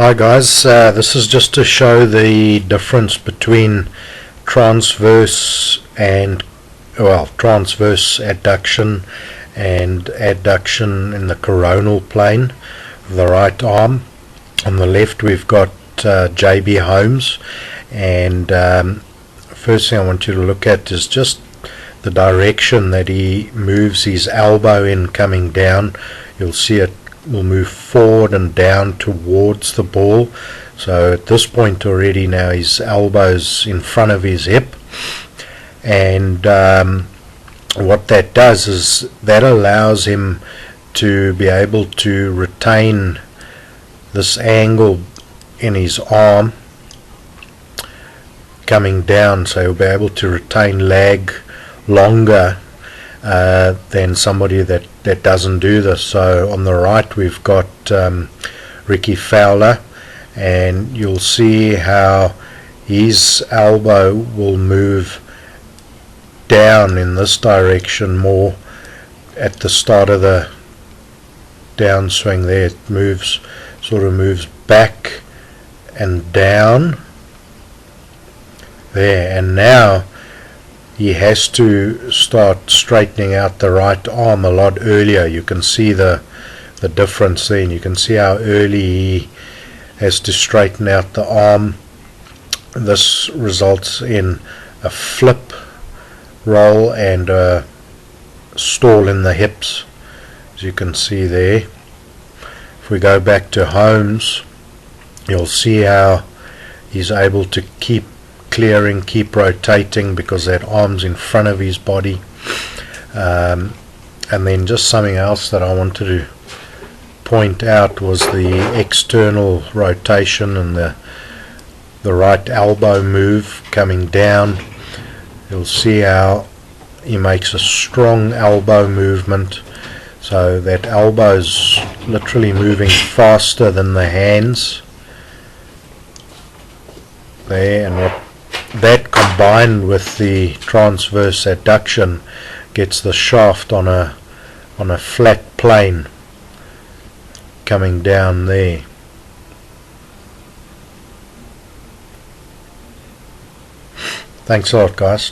Hi guys, this is just to show the difference between transverse adduction and adduction in the coronal plane of the right arm. On the left we've got JB Holmes, and first thing I want you to look at is just the direction that he moves his elbow in coming down. You'll see it will move forward and down towards the ball. So at this point already now his elbow's in front of his hip, and what that does is that allows him to be able to retain this angle in his arm coming down, so he'll be able to retain lag longer than somebody that doesn't do this. So on the right we've got Rickie Fowler, and you'll see how his elbow will move down in this direction more at the start of the downswing there. It sort of moves back and down there, and now he has to start straightening out the right arm a lot earlier. You can see the difference there, and you can see how early he has to straighten out the arm. This results in a flip roll and a stall in the hips, as you can see there. If we go back to Holmes, you'll see how he's able to keep clearing, keep rotating, because that arm's in front of his body. And then just something else that I wanted to point out was the external rotation and the right elbow move coming down. You'll see how he makes a strong elbow movement, so that elbow's literally moving faster than the hands there, and what that combined with the transverse adduction gets the shaft on a flat plane coming down there. Thanks a lot guys.